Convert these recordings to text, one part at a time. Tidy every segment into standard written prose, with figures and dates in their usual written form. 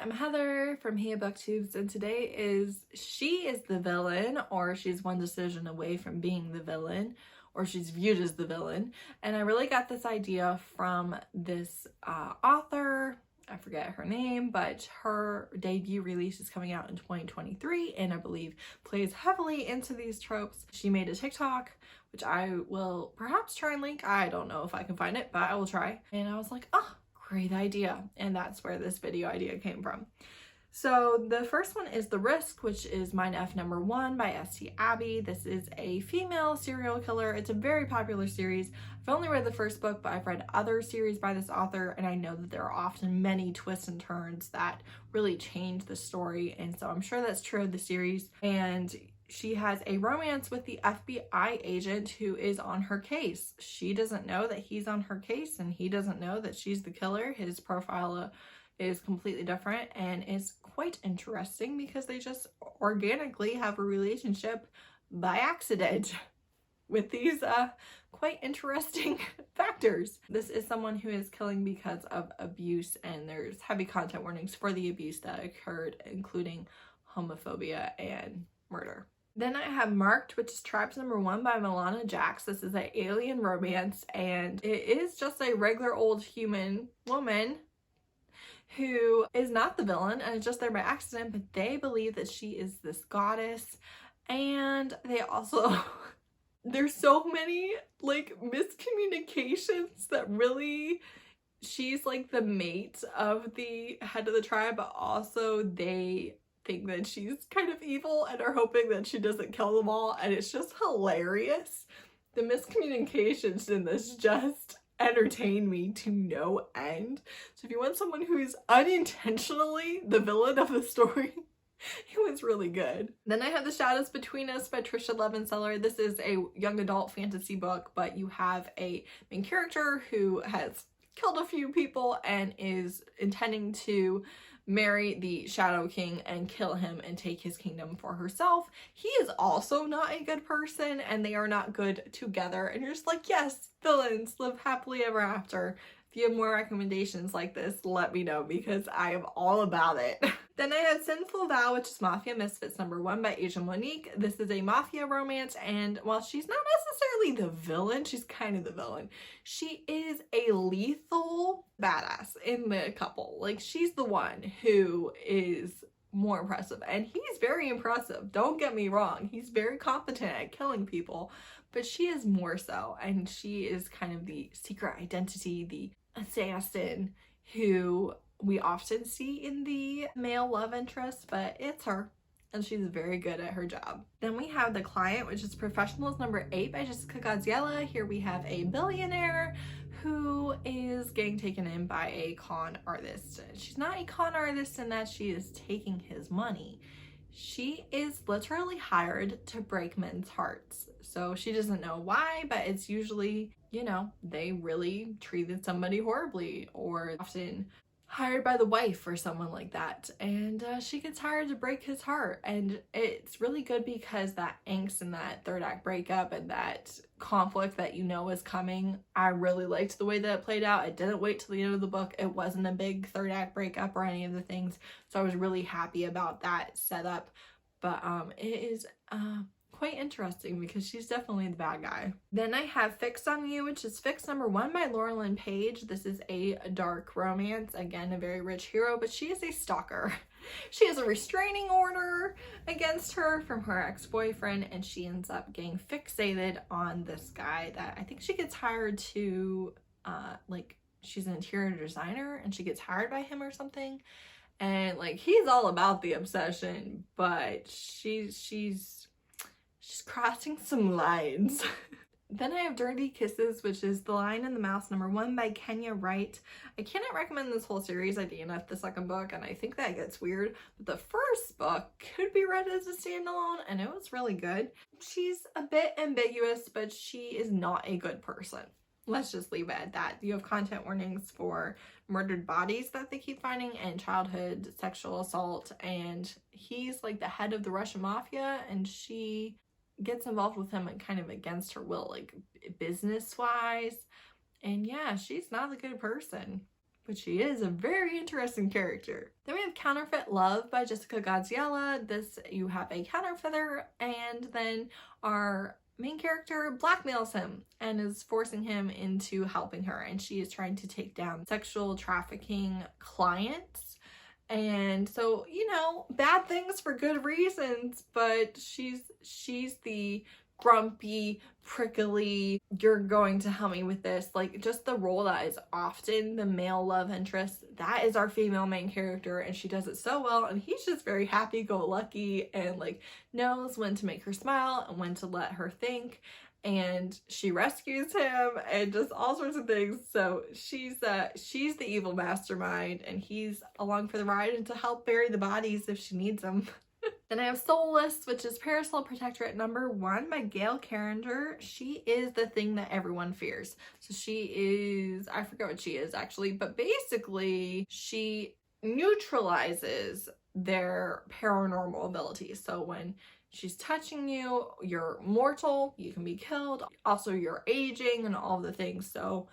I'm Heather from booktubes, and today she is the villain, or she's one decision away from being the villain, or she's viewed as the villain. And I really got this idea from this author. I forget her name, but her debut release is coming out in 2023, and I believe plays heavily into these tropes. She made a TikTok, which I will perhaps try and link. I don't know if I can find it, but I will try. And I was like, oh, great idea. And that's where this video idea came from. So the first one is The Risk, which is Mindf #1 by S.T. Abby. This is a female serial killer. It's a very popular series. I've only read the first book, but I've read other series by this author, and I know that there are often many twists and turns that really change the story, and so I'm sure that's true of the series. And she has a romance with the FBI agent who is on her case. She doesn't know that he's on her case, and he doesn't know that she's the killer. His profile is completely different, and it's quite interesting because they just organically have a relationship by accident with these quite interesting factors. This is someone who is killing because of abuse, and there's heavy content warnings for the abuse that occurred, including homophobia and murder. Then I have Marked, which is Tribes #1 by Milana Jax. This is an alien romance, and it is just a regular old human woman who is not the villain and is just there by accident, but they believe that she is this goddess. And they also there's so many like miscommunications that really she's like the mate of the head of the tribe, but also they think that she's kind of evil and are hoping that she doesn't kill them all, and it's just hilarious. The miscommunications in this just entertain me to no end. So if you want someone who is unintentionally the villain of the story, it was really good. Then I have The Shadows Between Us by Tricia Levenseller. This is a young adult fantasy book, but you have a main character who has killed a few people and is intending to marry the Shadow King and kill him and take his kingdom for herself. He is also not a good person, and they are not good together. And you're just like, yes, villains live happily ever after. If you have more recommendations like this, let me know, because I am all about it. Then I have Sinful Vow, which is Mafia Misfits #1 by Monique. This is a Mafia romance, and while she's not necessarily the villain, she's kind of the villain. She is a lethal badass in the couple. Like, she's the one who is more impressive, and he's very impressive. Don't get me wrong. He's very competent at killing people, but she is more so, and she is kind of the secret identity, the assassin who we often see in the male love interest, but it's her, and she's very good at her job. Then we have The Client, which is Professionals #8 by Jessica Gadziala. Here we have a billionaire who is getting taken in by a con artist. She's not a con artist in that she is taking his money. She is literally hired to break men's hearts. So she doesn't know why, but it's usually, you know, they really treated somebody horribly, or often hired by the wife or someone like that, and she gets hired to break his heart. And it's really good because that angst and that third act breakup and that conflict that you know is coming, I really liked the way that it played out. It didn't wait till the end of the book. It wasn't a big third act breakup or any of the things, so I was really happy about that setup. But it is quite interesting because she's definitely the bad guy. Then I have Fixed on You, which is Fixed #1 by Laurelin Paige. This is a dark romance. Again, a very rich hero, but she is a stalker. She has a restraining order against her from her ex-boyfriend, and she ends up getting fixated on this guy that I think she gets hired to, like, she's an interior designer, and she gets hired by him or something. And like, he's all about the obsession, but she's crossing some lines. Then I have Dirty Kisses, which is The Lion and the Mouse #1 by Wright. I cannot recommend this whole series. I DNF'd the second book, and I think that gets weird, but the first book could be read as a standalone, and it was really good. She's a bit ambiguous, but she is not a good person. Let's just leave it at that. You have content warnings for murdered bodies that they keep finding, and childhood sexual assault, and he's like the head of the Russian mafia, and she gets involved with him kind of against her will, like business wise. And yeah, she's not a good person. but she is a very interesting character. Then we have Counterfeit Love by Jessica Gadziala. This, you have a counterfeiter, and then our main character blackmails him and is forcing him into helping her, and she is trying to take down sexual trafficking clients. And so, you know, bad things for good reasons, but she's the grumpy, prickly, you're going to help me with this, like, just the role that is often the male love interest. That is our female main character, and she does it so well, and he's just very happy-go-lucky and like knows when to make her smile and when to let her think, and she rescues him and just all sorts of things. So she's the evil mastermind, and he's along for the ride and to help bury the bodies if she needs them. Then I have Soulless, which is Parasol Protectorate #1 by Gail Carringer. She is the thing that everyone fears. So she is, I forget what she is actually, but basically she neutralizes their paranormal abilities. So when she's touching you, you're mortal, you can be killed. Also, you're aging and all the things. So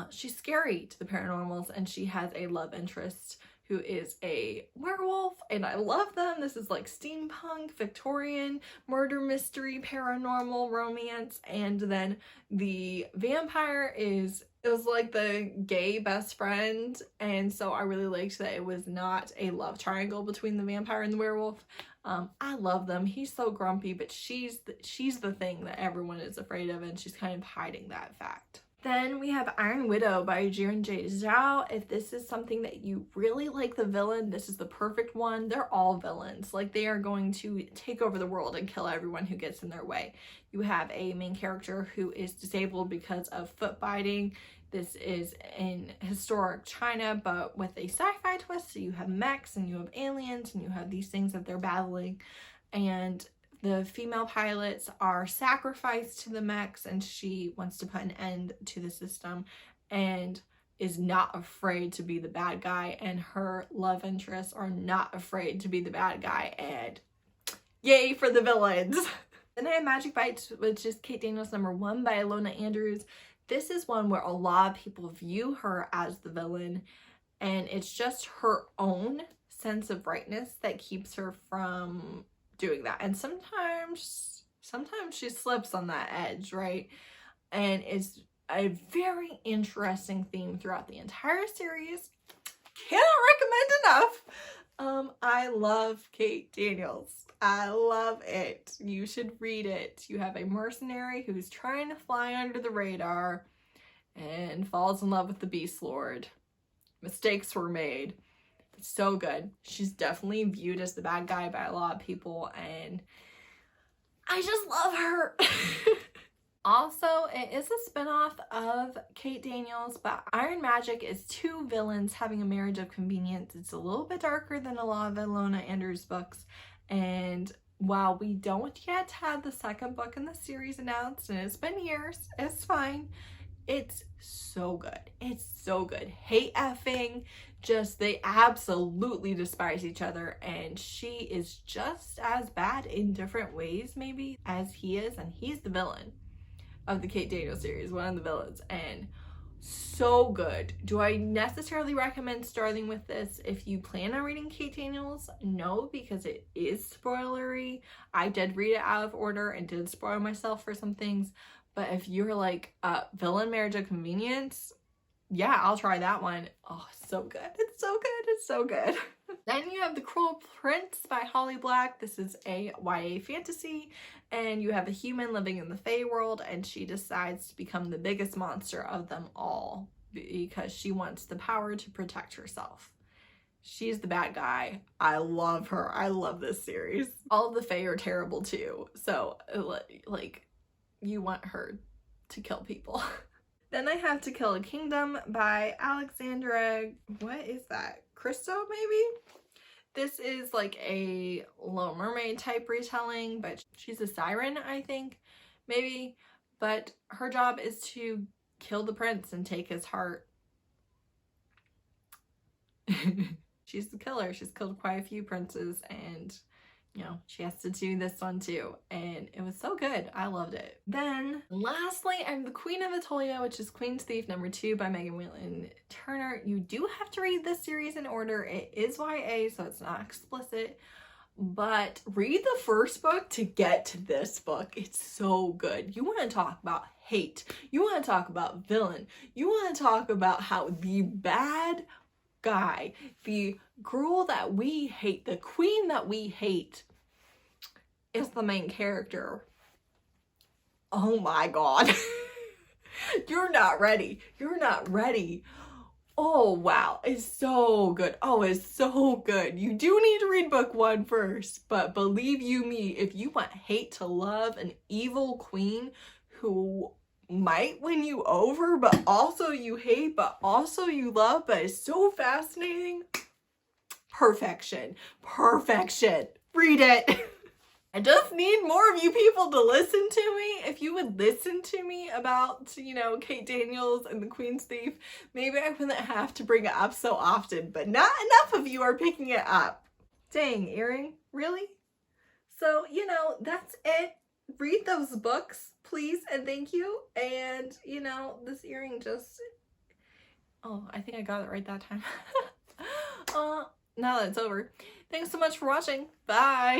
she's scary to the paranormals, and she has a love interest who is a werewolf, and I love them. This is like steampunk, Victorian, murder mystery, paranormal romance, and then the vampire is like the gay best friend, and so I really liked that it was not a love triangle between the vampire and the werewolf. I love them. He's so grumpy, but she's the thing that everyone is afraid of, and she's kind of hiding that fact. Then we have Iron Widow by Jiren J. Zhao. If this is something that you really like the villain, this is the perfect one. They're all villains. Like, they are going to take over the world and kill everyone who gets in their way. You have a main character who is disabled because of foot biting. This is in historic China, but with a sci-fi twist. So you have mechs and you have aliens and you have these things that they're battling. And the female pilots are sacrificed to the mechs, and she wants to put an end to the system and is not afraid to be the bad guy, and her love interests are not afraid to be the bad guy, and yay for the villains. Then I have Magic Bites, which is Kate Daniels #1 by Ilona Andrews. This is one where a lot of people view her as the villain, and it's just her own sense of rightness that keeps her from doing that. And sometimes she slips on that edge, right? And it's a very interesting theme throughout the entire series. Cannot recommend enough. I love Kate Daniels. I love it. You should read it. You have a mercenary who's trying to fly under the radar and falls in love with the Beast Lord. Mistakes were made. It's so good. She's definitely viewed as the bad guy by a lot of people, and I just love her. Also, it is a spinoff of Kate Daniels, but Iron Magic is two villains having a marriage of convenience. It's a little bit darker than a lot of Ilona Andrews books, and while we don't yet have the second book in the series announced, and it's been years, it's fine. It's so good. It's so good. Hate effing. Just, they absolutely despise each other, and she is just as bad in different ways maybe as he is, and he's the villain of the Kate Daniels series, one of the villains, and so good. Do I necessarily recommend starting with this if you plan on reading Kate Daniels? No, because it is spoilery. I did read it out of order and did spoil myself for some things, but if you're like villain marriage of convenience, yeah, I'll try that one. Oh, so good. It's so good. It's so good. Then you have The Cruel Prince by Holly Black. This is a YA fantasy, and you have a human living in the Fae world, and she decides to become the biggest monster of them all because she wants the power to protect herself. She's the bad guy. I love her. I love this series. All of the Fae are terrible too, so like, you want her to kill people. Then I have To Kill a Kingdom by Alexandra, what is that? Christo, maybe? This is like a Little Mermaid type retelling, but she's a siren, I think, maybe. But her job is to kill the prince and take his heart. She's the killer. She's killed quite a few princes, and you know, she has to do this one too. And it was so good. I loved it. Then lastly, I'm the Queen of Italia, which is Queen's Thief #2 by Megan Whelan Turner. You do have to read this series in order. It is YA, so it's not explicit. But read the first book to get to this book. It's so good. You want to talk about hate. You want to talk about villain. You want to talk about how the bad guy, the girl that we hate, the queen that we hate, is the main character. Oh my god. You're not ready. You're not ready. Oh wow, it's so good. Oh, it's so good. You do need to read book 1 first, but believe you me, if you want hate to love an evil queen who might win you over, but also you hate, but also you love, but it's so fascinating. Perfection. Perfection. Read it. I just need more of you people to listen to me. If you would listen to me about, you know, Kate Daniels and the Queen's Thief, maybe I wouldn't have to bring it up so often, but not enough of you are picking it up. Dang, earring, really? So, you know, that's it. Read those books, please, and thank you. And, you know, this earring just, oh, I think I got it right that time. Now that it's over. Thanks so much for watching. Bye.